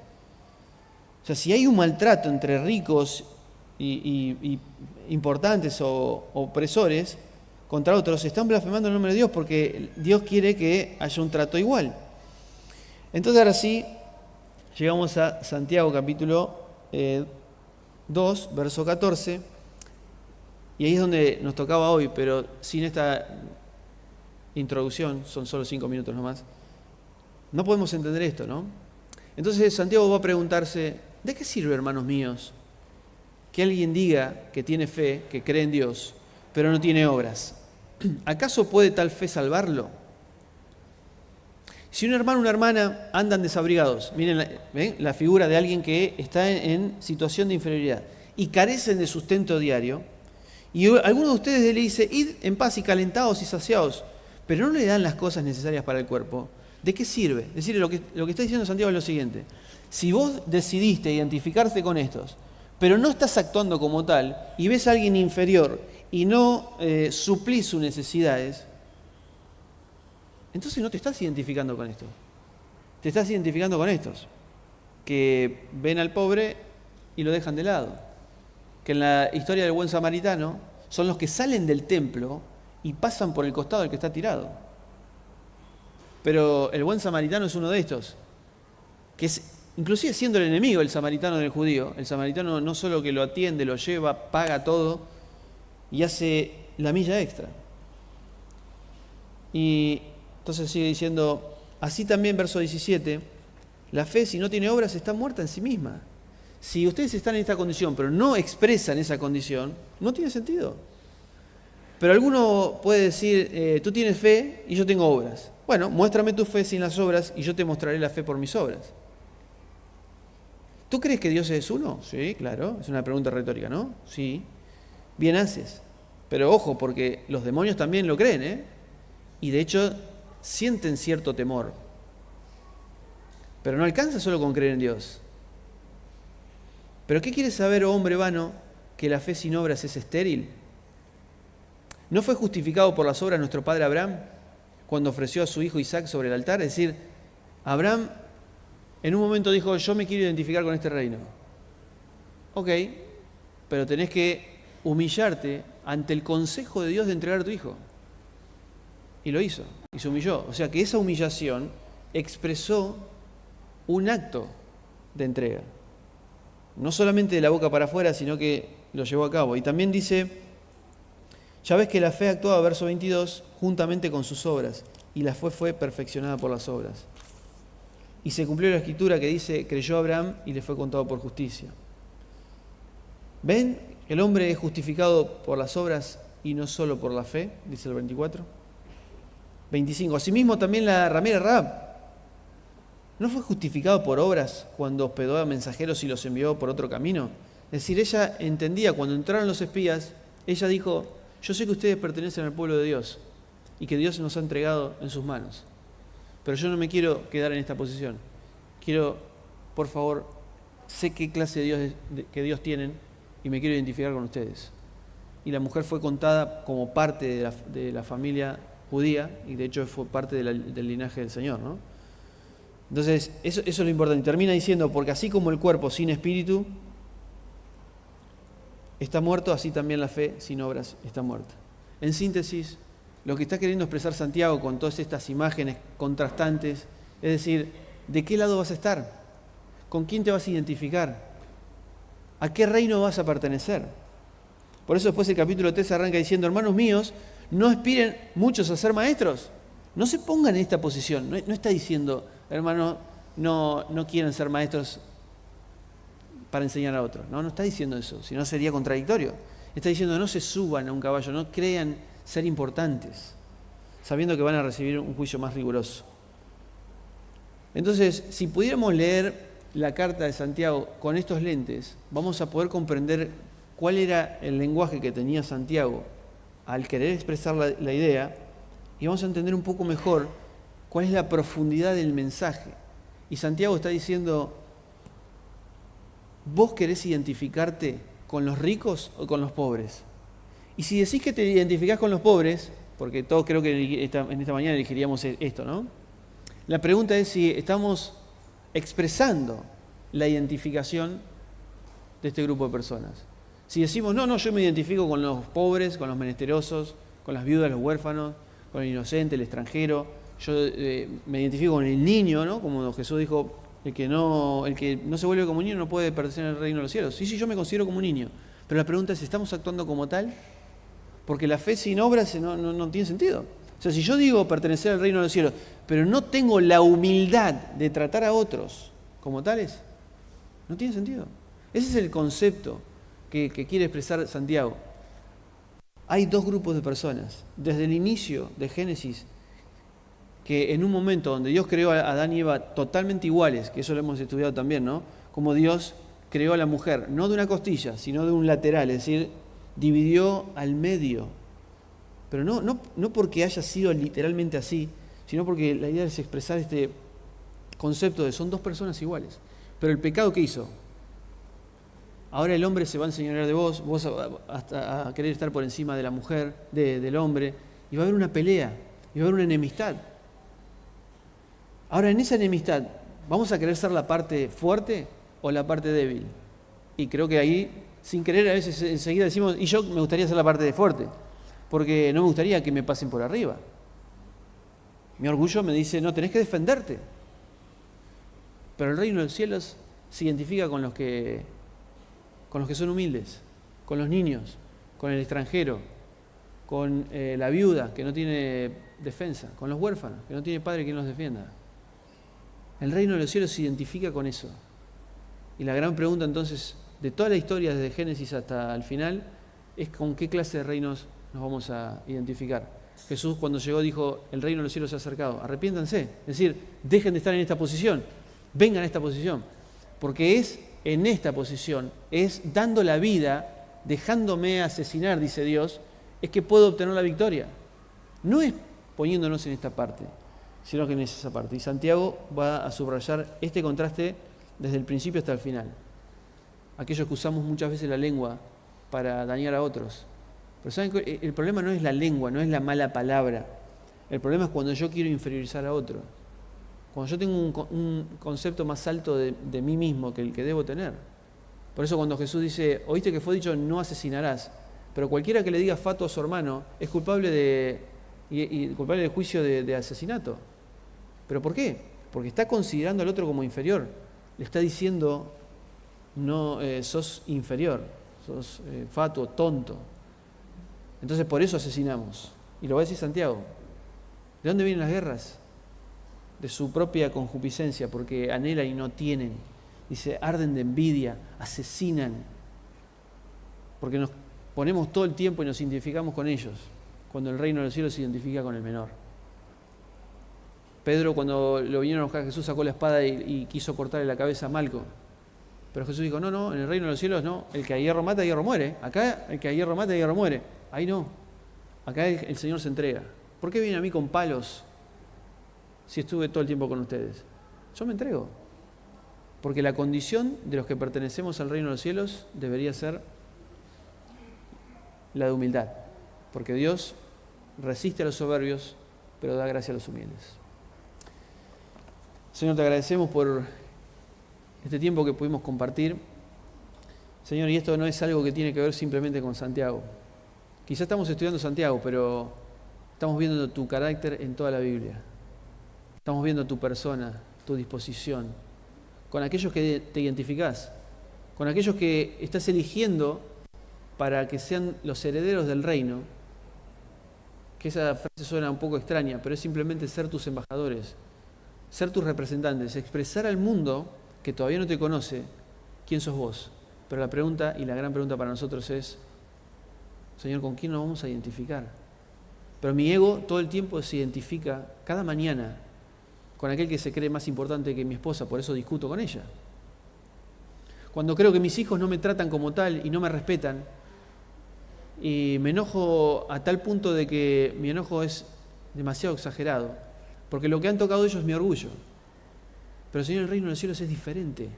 Speaker 1: O sea, si hay un maltrato entre ricos y importantes o opresores contra otros, están blasfemando el nombre de Dios porque Dios quiere que haya un trato igual. Entonces ahora sí, llegamos a Santiago capítulo 2, verso 14, y ahí es donde nos tocaba hoy, pero sin esta introducción, son solo 5 minutos nomás, no podemos entender esto, ¿no? Entonces Santiago va a preguntarse, ¿de qué sirve, hermanos míos, que alguien diga que tiene fe, que cree en Dios, pero no tiene obras? ¿Acaso puede tal fe salvarlo? Si un hermano o una hermana andan desabrigados, miren la figura de alguien que está en situación de inferioridad y carecen de sustento diario, y alguno de ustedes le dice, id en paz y calentados y saciados, pero no le dan las cosas necesarias para el cuerpo, ¿de qué sirve? Es decir, lo que está diciendo Santiago es lo siguiente, si vos decidiste identificarte con estos, pero no estás actuando como tal, y ves a alguien inferior y no suplís sus necesidades, entonces no te estás identificando con esto. Te estás identificando con estos. que ven al pobre y lo dejan de lado. Que en la historia del buen samaritano son los que salen del templo y pasan por el costado del que está tirado. Pero el buen samaritano es uno de estos, que es, inclusive siendo el enemigo el samaritano del judío, el samaritano no solo que lo atiende, lo lleva, paga todo y hace la milla extra. Y entonces sigue diciendo, así también, verso 17, la fe si no tiene obras está muerta en sí misma. Si ustedes están en esta condición pero no expresan esa condición, no tiene sentido. Pero alguno puede decir, tú tienes fe y yo tengo obras. Bueno, muéstrame tu fe sin las obras y yo te mostraré la fe por mis obras. ¿Tú crees que Dios es uno? Sí, claro, es una pregunta retórica, ¿no? Sí, bien haces. Pero ojo, porque los demonios también lo creen, ¿eh? Y de hecho sienten cierto temor. Pero no alcanza solo con creer en Dios. ¿Pero qué quieres saber, oh hombre vano, que la fe sin obras es estéril? ¿No fue justificado por las obras nuestro padre Abraham cuando ofreció a su hijo Isaac sobre el altar? Es decir, Abraham en un momento dijo, yo me quiero identificar con este reino. Ok, pero tenés que humillarte ante el consejo de Dios de entregar a tu hijo. Y lo hizo, y se humilló. O sea que esa humillación expresó un acto de entrega. No solamente de la boca para afuera, sino que lo llevó a cabo. Y también dice, ya ves que la fe actuaba, verso 22, juntamente con sus obras, y la fe fue perfeccionada por las obras. Y se cumplió la escritura que dice, creyó Abraham y le fue contado por justicia. ¿Ven? El hombre es justificado por las obras y no solo por la fe, dice el 24. 25. Asimismo también la ramera Rahab ¿no fue justificado por obras cuando hospedó a mensajeros y los envió por otro camino? Es decir, ella entendía, cuando entraron los espías, ella dijo, yo sé que ustedes pertenecen al pueblo de Dios y que Dios nos ha entregado en sus manos. Pero yo no me quiero quedar en esta posición. Quiero, por favor, sé qué clase de Dios que Dios tienen y me quiero identificar con ustedes. Y la mujer fue contada como parte de la familia judía y de hecho fue parte del linaje del Señor, ¿no? Entonces, eso es lo importante. Y termina diciendo, porque así como el cuerpo sin espíritu está muerto, así también la fe sin obras está muerta. En síntesis, lo que está queriendo expresar Santiago con todas estas imágenes contrastantes, es decir, ¿de qué lado vas a estar? ¿Con quién te vas a identificar? ¿A qué reino vas a pertenecer? Por eso después el capítulo 3 arranca diciendo, hermanos míos, no aspiren muchos a ser maestros. No se pongan en esta posición. No está diciendo, hermano, no quieren ser maestros para enseñar a otros. No está diciendo eso, si no sería contradictorio. Está diciendo, no se suban a un caballo, no crean ser importantes, sabiendo que van a recibir un juicio más riguroso. Entonces, si pudiéramos leer la carta de Santiago con estos lentes, vamos a poder comprender cuál era el lenguaje que tenía Santiago al querer expresar la idea, y vamos a entender un poco mejor cuál es la profundidad del mensaje. Y Santiago está diciendo, ¿vos querés identificarte con los ricos o con los pobres? Y si decís que te identificás con los pobres, porque todos creo que en esta mañana elegiríamos esto, ¿no? La pregunta es si estamos expresando la identificación de este grupo de personas. Si decimos, no, yo me identifico con los pobres, con los menesterosos, con las viudas, los huérfanos, con el inocente, el extranjero, yo me identifico con el niño, ¿no? Como Jesús dijo, el que no se vuelve como un niño no puede pertenecer al reino de los cielos. Sí, yo me considero como un niño. Pero la pregunta es, ¿estamos actuando como tal? Porque la fe sin obras no tiene sentido. O sea, si yo digo pertenecer al reino de los cielos, pero no tengo la humildad de tratar a otros como tales, no tiene sentido. Ese es el concepto que quiere expresar Santiago. Hay dos grupos de personas. Desde el inicio de Génesis, que en un momento donde Dios creó a Adán y Eva totalmente iguales, que eso lo hemos estudiado también, ¿no? Como Dios creó a la mujer, no de una costilla, sino de un lateral, es decir, dividió al medio. Pero no porque haya sido literalmente así, sino porque la idea es expresar este concepto de son dos personas iguales. Pero el pecado, ¿qué hizo? Ahora el hombre se va a enseñorear de vos hasta a querer estar por encima de la mujer, del hombre, y va a haber una pelea, y va a haber una enemistad. Ahora en esa enemistad, ¿Vamos a querer ser la parte fuerte o la parte débil? Y creo que ahí, sin querer, a veces enseguida decimos, y yo me gustaría ser la parte de fuerte, porque no me gustaría que me pasen por arriba. Mi orgullo me dice, no, tenés que defenderte. Pero el reino de los cielos se identifica con los que son humildes, con los niños, con el extranjero, con la viuda que no tiene defensa, con los huérfanos, que no tiene padre quien los defienda. El reino de los cielos se identifica con eso. Y la gran pregunta entonces, de toda la historia desde Génesis hasta el final, es con qué clase de reinos nos vamos a identificar. Jesús cuando llegó dijo, el reino de los cielos se ha acercado, arrepiéntanse, es decir, dejen de estar en esta posición, vengan a esta posición, porque es en esta posición, es dando la vida, dejándome asesinar, dice Dios, es que puedo obtener la victoria. No es poniéndonos en esta parte, sino que en esa parte. Y Santiago va a subrayar este contraste desde el principio hasta el final. Aquellos que usamos muchas veces la lengua para dañar a otros. Pero ¿saben qué? El problema no es la lengua, no es la mala palabra. El problema es cuando yo quiero inferiorizar a otro. Cuando yo tengo un concepto más alto de mí mismo que el que debo tener. Por eso cuando Jesús dice, oíste que fue dicho, no asesinarás. Pero cualquiera que le diga fato a su hermano es culpable culpable del juicio de asesinato. ¿Pero por qué? Porque está considerando al otro como inferior. Le está diciendo, no, sos inferior, sos fatuo, tonto. Entonces por eso asesinamos. Y lo va a decir Santiago. ¿De dónde vienen las guerras? De su propia concupiscencia, porque anhelan y no tienen. Dice, arden de envidia, asesinan. Porque nos ponemos todo el tiempo y nos identificamos con ellos, cuando el reino de los cielos se identifica con el menor. Pedro, cuando lo vinieron a buscar a Jesús, sacó la espada y quiso cortarle la cabeza a Malco. Pero Jesús dijo, no, en el reino de los cielos no, el que a hierro mata, a hierro muere. Acá, el que a hierro mata, a hierro muere. Ahí no. Acá el Señor se entrega. ¿Por qué vienen a mí con palos si estuve todo el tiempo con ustedes? Yo me entrego. Porque la condición de los que pertenecemos al reino de los cielos debería ser la de humildad. Porque Dios resiste a los soberbios, pero da gracia a los humildes. Señor, te agradecemos por este tiempo que pudimos compartir. Señor, y esto no es algo que tiene que ver simplemente con Santiago. Quizás estamos estudiando Santiago, pero estamos viendo tu carácter en toda la Biblia. Estamos viendo tu persona, tu disposición, con aquellos que te identificás, con aquellos que estás eligiendo para que sean los herederos del reino, que esa frase suena un poco extraña, pero es simplemente ser tus embajadores, ser tus representantes, expresar al mundo que todavía no te conoce quién sos vos. Pero la pregunta y la gran pregunta para nosotros es, Señor, ¿con quién nos vamos a identificar? Pero mi ego todo el tiempo se identifica cada mañana con aquel que se cree más importante que mi esposa, por eso discuto con ella. Cuando creo que mis hijos no me tratan como tal y no me respetan, y me enojo a tal punto de que mi enojo es demasiado exagerado, porque lo que han tocado ellos es mi orgullo. Pero Señor, el reino de los cielos es diferente.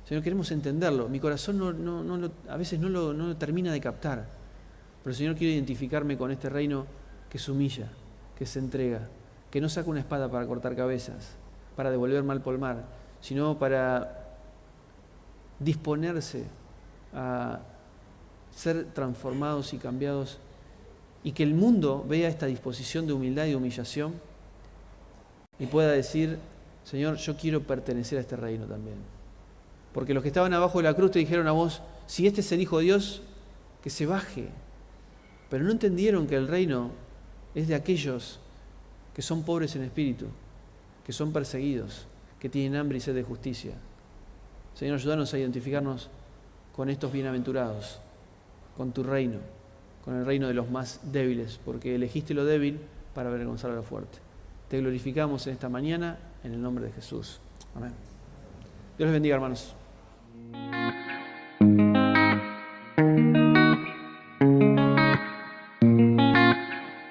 Speaker 1: Señor, queremos entenderlo. Mi corazón a veces no lo termina de captar. Pero Señor, quiero identificarme con este reino que se humilla, que se entrega, que no saca una espada para cortar cabezas, para devolver mal por mal, sino para disponerse a ser transformados y cambiados, y que el mundo vea esta disposición de humildad y de humillación y pueda decir, Señor, yo quiero pertenecer a este reino también. Porque los que estaban abajo de la cruz te dijeron a vos, si este es el Hijo de Dios, que se baje. Pero no entendieron que el reino es de aquellos que son pobres en espíritu, que son perseguidos, que tienen hambre y sed de justicia. Señor, ayúdanos a identificarnos con estos bienaventurados, con tu reino, con el reino de los más débiles, porque elegiste lo débil para avergonzar a lo fuerte. Te glorificamos en esta mañana, en el nombre de Jesús. Amén. Dios les bendiga, hermanos.